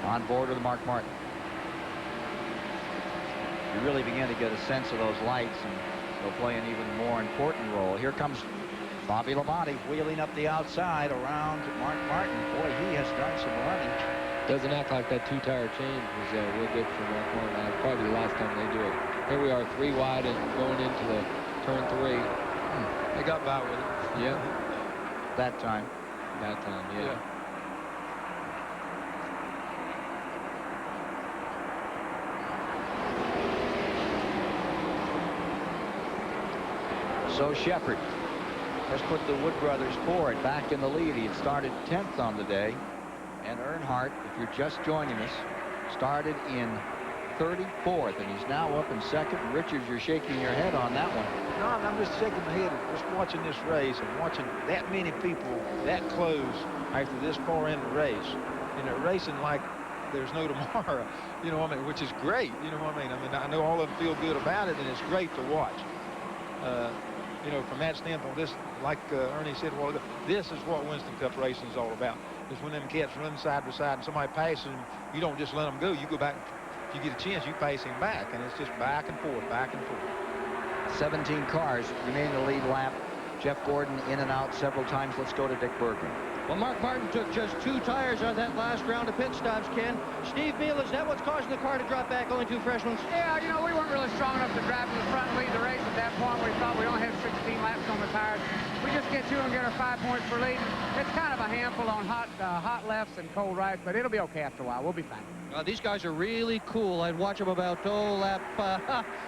on board with Mark Martin. You really begin to get a sense of those lights, and they'll play an even more important role. Here comes Bobby Labonte wheeling up the outside around Mark Martin. Boy, he has done some running. Doesn't act like that two-tire change was real good for Mark Martin. Probably the last time they do it. Here we are, 3 wide and going into the turn 3. They got by with it. Yeah. That time. That time, yeah. So Shepard has put the Wood brothers Ford back in the lead. He had started 10th on the day. And Earnhardt, if you're just joining us, started in 34th, and he's now up in 2nd. Richards, you're shaking your head on that one. No, I'm just shaking my head just watching this race and watching that many people that close after this far in the race. And they're racing like there's no tomorrow, you know what I mean, which is great, you know what I mean. I know all of them feel good about it, and it's great to watch. You know, from that standpoint, this, like Ernie said a while ago, this is what Winston Cup racing is all about. Is when them cats run side by side and somebody passes them, you don't just let them go. You go back. If you get a chance, you pace him back, and it's just back and forth, back and forth. 17 cars remain in the lead lap. Jeff Gordon in and out several times. Let's go to Dick Berggren. Well, Mark Martin took just 2 tires on that last round of pit stops, Ken. Steve Beal, is that what's causing the car to drop back? Only 2 fresh ones? Yeah, you know, we weren't really strong enough to drive to the front and lead the race at that point. We thought we only had 16 laps on the tires. We just get 2 and get our 5 points for leading. It's kind of a handful on hot lefts and cold rights, but it'll be okay after a while. We'll be fine. These guys are really cool. I'd watch them about, lap,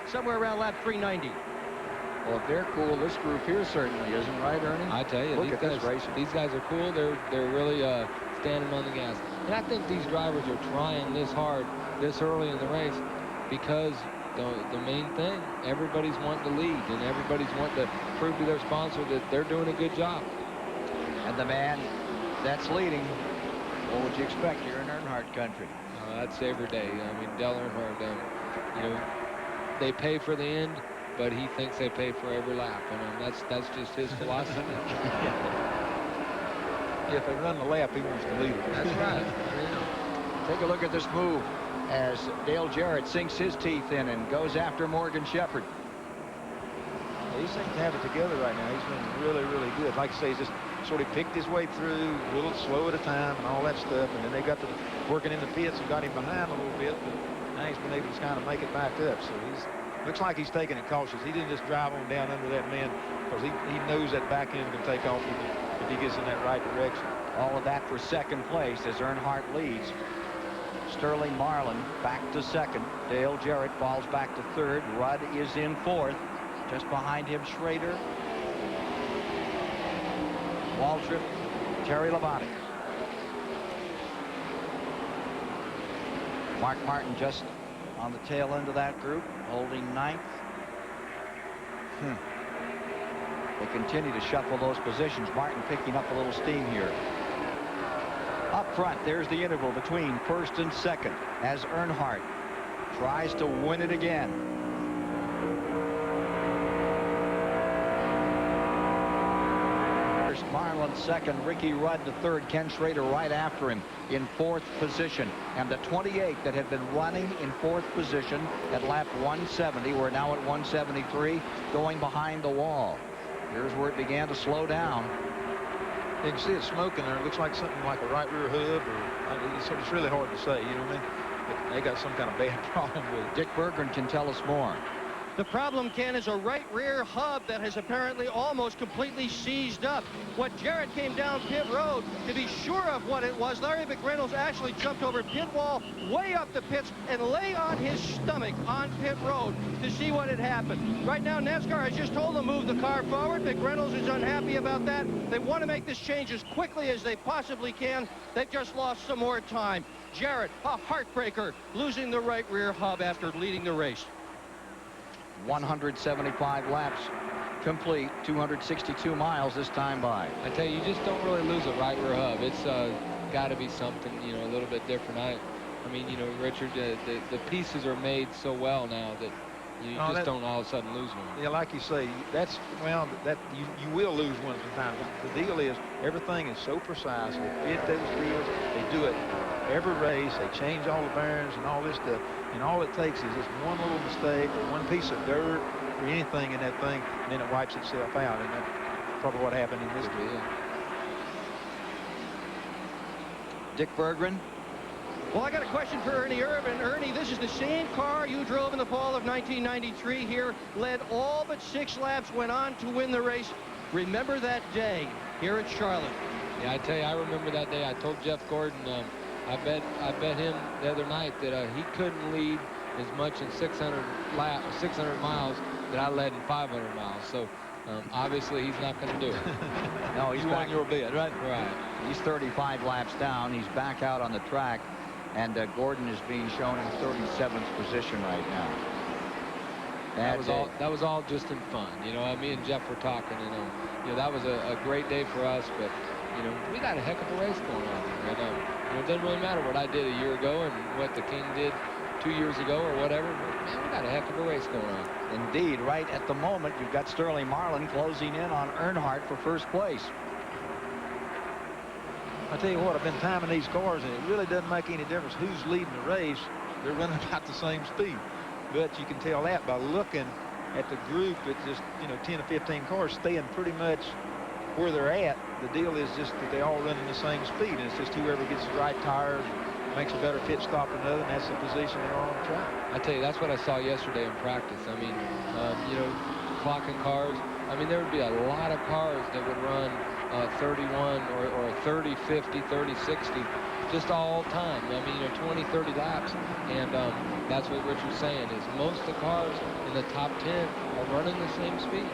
somewhere around lap 390. Well, if they're cool, this group here certainly isn't, right, Ernie? I tell you, Look at this racing. These guys are cool. They're really standing on the gas. And I think these drivers are trying this hard this early in the race because the main thing, everybody's wanting to lead, and everybody's wanting to prove to their sponsor that they're doing a good job. And the man that's leading, what would you expect here in Earnhardt country? That's every day. I mean, Dale Earnhardt, you know, they pay for the end, but he thinks they pay for every lap, and that's just his philosophy. If they run the lap, he wants to lead it. That's right. Yeah. Take a look at this move as Dale Jarrett sinks his teeth in and goes after Morgan Shepherd. He seems to have it together right now. He's been really, really good. Like I say, he's just sort of picked his way through a little slow at a time and all that stuff. And then they got to working in the pits and got him behind a little bit. But now he's been able to kind of make it back up. So looks like he's taking it cautious. He didn't just drive on down under that man because he knows that back end can take off if he gets in that right direction. All of that for 2nd place as Earnhardt leads. Sterling Marlin back to 2nd. Dale Jarrett falls back to 3rd. Rudd is in 4th. Just behind him, Schrader, Waltrip, Terry Labonte. Mark Martin just on the tail end of that group, holding 9th. They continue to shuffle those positions. Martin picking up a little steam here. Up front, there's the interval between 1st and 2nd as Earnhardt tries to win it again. Marlin 2nd, Ricky Rudd the 3rd, Ken Schrader right after him in 4th position. And the 28 that had been running in 4th position at lap 170, we're now at 173, going behind the wall. Here's where it began to slow down. You can see it smoking there. It looks like something like a right rear hub, or it's really hard to say, you know what I mean? But they got some kind of bad problem with it. Dick Berggren can tell us more. The problem, Ken, is a right rear hub that has apparently almost completely seized up. What Jarrett came down pit road to be sure of what it was, Larry McReynolds actually jumped over pit wall way up the pits and lay on his stomach on pit road to see what had happened. Right now, NASCAR has just told them move the car forward. McReynolds is unhappy about that. They want to make this change as quickly as they possibly can. They've just lost some more time. Jarrett, a heartbreaker, losing the right rear hub after leading the race. 175 laps complete, 262 miles this time by. I tell you, you just don't really lose a right rear hub. It's got to be something, you know, a little bit different. I mean, you know, Richard, the pieces are made so well now that You No, just don't all of a sudden lose one. Yeah, like you say, that's, well, that you will lose one sometimes. The deal is everything is so precise. They fit those deals. They do it every race. They change all the bearings and all this stuff. And all it takes is just one little mistake or one piece of dirt or anything in that thing, and then it wipes itself out. And that's probably what happened in this deal. Dick Berggren. Well, I got a question for Ernie Irvan. Ernie, this is the same car you drove in the fall of 1993 here, led all but 6 laps, went on to win the race. Remember that day here at Charlotte? Yeah, I tell you, I remember that day. I told Jeff Gordon, I bet him the other night that he couldn't lead as much in 600 miles that I led in 500 miles. So obviously he's not going to do it. No, he's back. On your bed, right? Right. He's 35 laps down. He's back out on the track. And Gordon is being shown in 37th position right now. That was all just in fun. You know, me and Jeff were talking, and you know, that was a great day for us. But you know, we got a heck of a race going on here. And you know, it doesn't really matter what I did a year ago and what the King did 2 years ago or whatever. But, man, we got a heck of a race going on. Indeed, right at the moment, you've got Sterling Marlin closing in on Earnhardt for first place. I tell you what, I've been timing these cars, and it really doesn't make any difference who's leading the race. They're running about the same speed. But you can tell that by looking at the group. It's just, you know, 10 or 15 cars staying pretty much where they're at. The deal is just that they all running the same speed, and it's just whoever gets the right tires makes a better pit stop than another, and that's the position they're on the track. I tell you, that's what I saw yesterday in practice. I mean, you know, clocking cars. I mean, there would be a lot of cars that would run 31 or 30, 50, 30, 60, just all time. I mean, you know, 20, 30 laps. And that's what Richard's saying is most of the cars in the top 10 are running the same speed.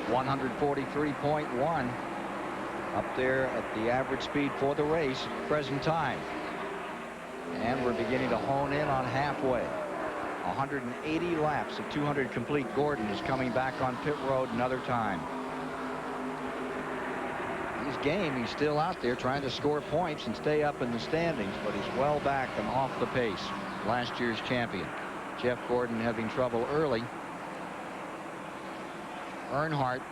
143.1 up there at the average speed for the race, present time. And we're beginning to hone in on halfway. 180 laps of 200 complete. Gordon is coming back on pit road another time. His game, he's still out there trying to score points and stay up in the standings, but he's well back and off the pace. Last year's champion. Jeff Gordon having trouble early. Earnhardt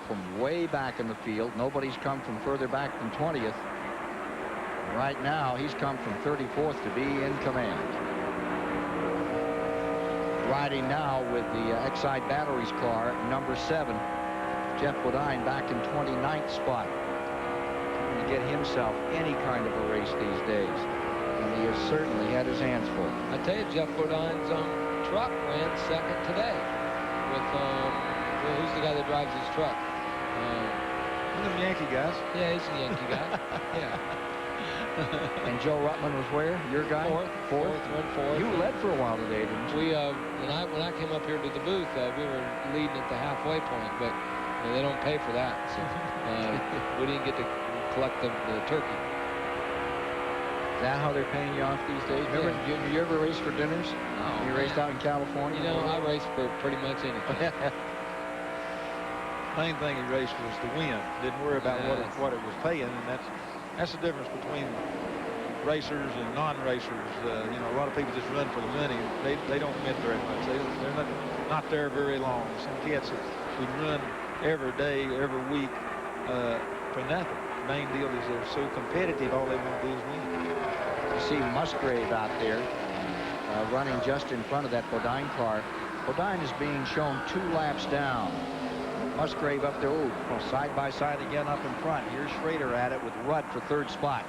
from way back in the field. Nobody's come from further back than 20th. Right now, he's come from 34th to be in command. Riding now with the Exide Batteries car, number 7. Jeff Bodine back in 29th spot. Trying to get himself any kind of a race these days. And he has certainly had his hands full. I tell you, Jeff Bodine's truck ran second today. With, well, who's the guy that drives his truck? One of them Yankee guys. Yeah, he's a Yankee guy. Yeah. And Joe Ruttman was where? Your guy? Fourth. You led for a while today, didn't you? We when I came up here to the booth, we were leading at the halfway point, but you know, they don't pay for that, so we didn't get to collect the turkey. Is that how they're paying you off these days? Remember, Yeah. you ever race for dinners? Oh, You raced out in California? You know, I race for pretty much anything. Main thing he raced was the win. Didn't worry about what it was paying, and that's the difference between racers and non-racers. You know, a lot of people just run for the money. They don't win very much. They're not there very long. Some kids would run every day, every week for nothing. The main deal is they're so competitive. All they want to do is win. You see Musgrave out there running just in front of that Bodine car. Bodine is being shown 2 laps down. Musgrave up there, side by side again up in front. Here's Schrader at it with Rudd for 3rd spot.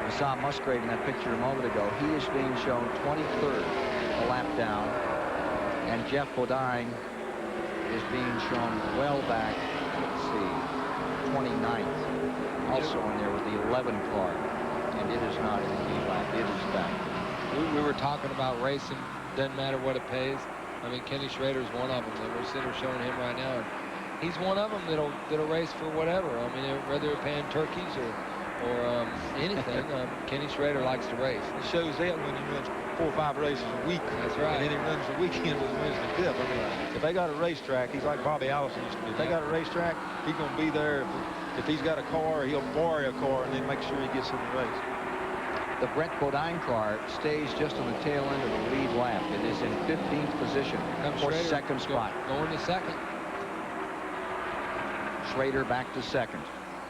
We saw Musgrave in that picture a moment ago. He is being shown 23rd, a lap down. And Jeff Bodine is being shown well back, let's see, 29th. Also in there with the 11 car. And it is not in the lead lap. It is back. We were talking about racing. Doesn't matter what it pays. I mean, Kenny Schrader's one of them. We're sitting here showing him right now. And he's one of them that'll race for whatever. I mean, whether they're paying turkeys or anything, Kenny Schrader likes to race. It shows that when he runs 4 or 5 races a week. That's right. And then he runs the weekend with Winston Cup. I mean, if they got a racetrack, he's like Bobby Allison used to be. If they got a racetrack, he's going to be there. If he's got a car, he'll borrow a car and then make sure he gets in the race. The Brett Bodine car stays just on the tail end of the lead lap. It is in 15th position for second spot. Going to second. Schrader back to second.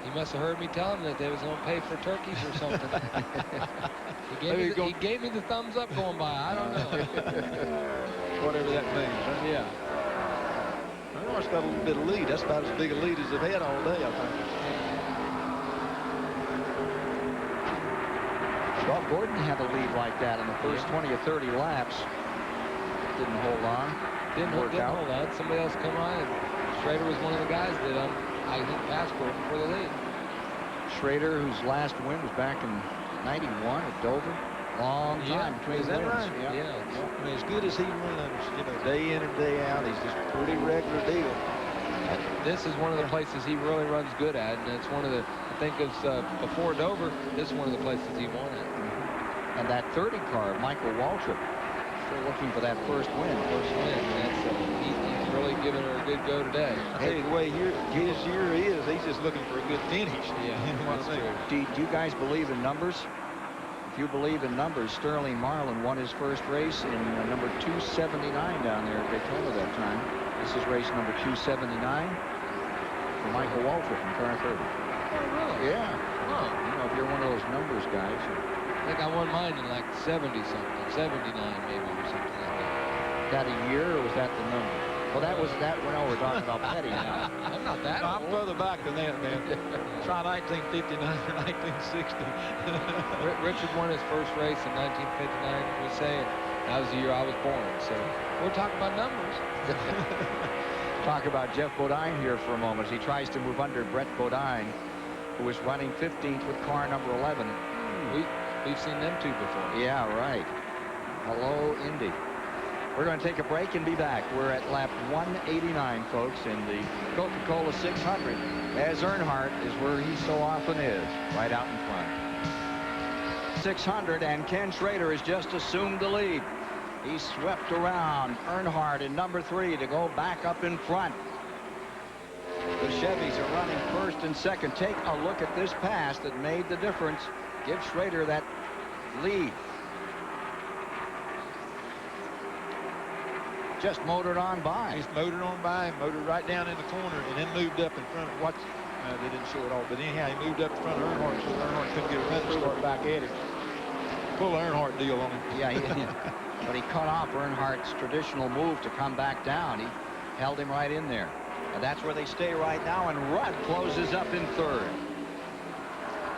He must have heard me tell him that they was going to pay for turkeys or something. he gave me the thumbs up going by. I don't know. Whatever that means. Huh? Yeah. I know it's got a little bit of lead. That's about as big a lead as they've had all day, I think. Well, Gordon had a lead like that in the first 20 or 30 laps. Didn't hold on. Didn't hold on. Somebody else come on. Schrader was one of the guys that I think passed Gordon for the lead. Schrader, whose last win was back in '91 at Dover. Long time between Is that wins. right? Yeah. I mean, as good as he runs, you know, day in and day out, he's just a pretty regular deal. This is one of the places he really runs good at, and it's one of the, I think it's before Dover, this is one of the places he won at. And that 30 car, Michael Waltrip, still looking for that first win. That's, he's really giving her a good go today. I tell you, the way his year is, he's just looking for a good finish. Yeah, you know what I mean? Do you guys believe in numbers? If you believe in numbers, Sterling Marlin won his first race in number 279 down there at Daytona that time. This is race number 279 for Michael Waltrip in car 30. Oh, really? Yeah. Huh. You know, if you're one of those numbers guys. I think I won mine in like 70-something, 79 maybe or something like that. That a year, or was that the number? Well, that was that when we're talking about Petty now. I'm not that I'm old. further back than that, man. Try 1959 or 1960. Richard won his first race in 1959, we say. That was the year I was born, so we're talking about numbers. Talk about Jeff Bodine here for a moment. He tries to move under Brett Bodine, who was running 15th with car number 11. We've seen them two before. Yeah, right. Hello, Indy. We're going to take a break and be back. We're at lap 189, folks, in the Coca Cola 600, as Earnhardt is where he so often is, right out in front. 600, and Ken Schrader has just assumed the lead. He swept around Earnhardt in number 3 to go back up in front. The Chevys are running first and second. Take a look at this pass that made the difference. Give Schrader that lead. Just motored on by. He's motored on by, motored right down in the corner, and then moved up in front of watch. They didn't show it all, but anyhow, he moved up in front of Earnhardt, so Earnhardt couldn't get a run start back at him. Full Earnhardt deal on him. Yeah, but he cut off Earnhardt's traditional move to come back down. He held him right in there. And that's where they stay right now, and Rudd closes up in third.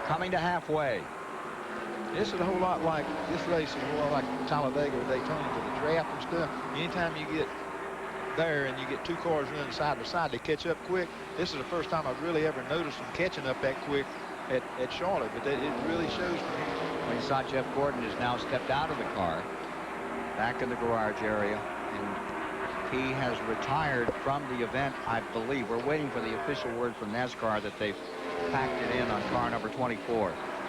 Coming to halfway. This is a whole lot like, this race is a whole lot like Talladega or Daytona for the draft and stuff. Anytime you get there and you get two cars running side by side, they catch up quick. This is the first time I've really ever noticed them catching up that quick at Charlotte, but it really shows for me. Well, you saw Jeff Gordon has now stepped out of the car, back in the garage area, and he has retired from the event, I believe. We're waiting for the official word from NASCAR that they've packed it in on car number 24.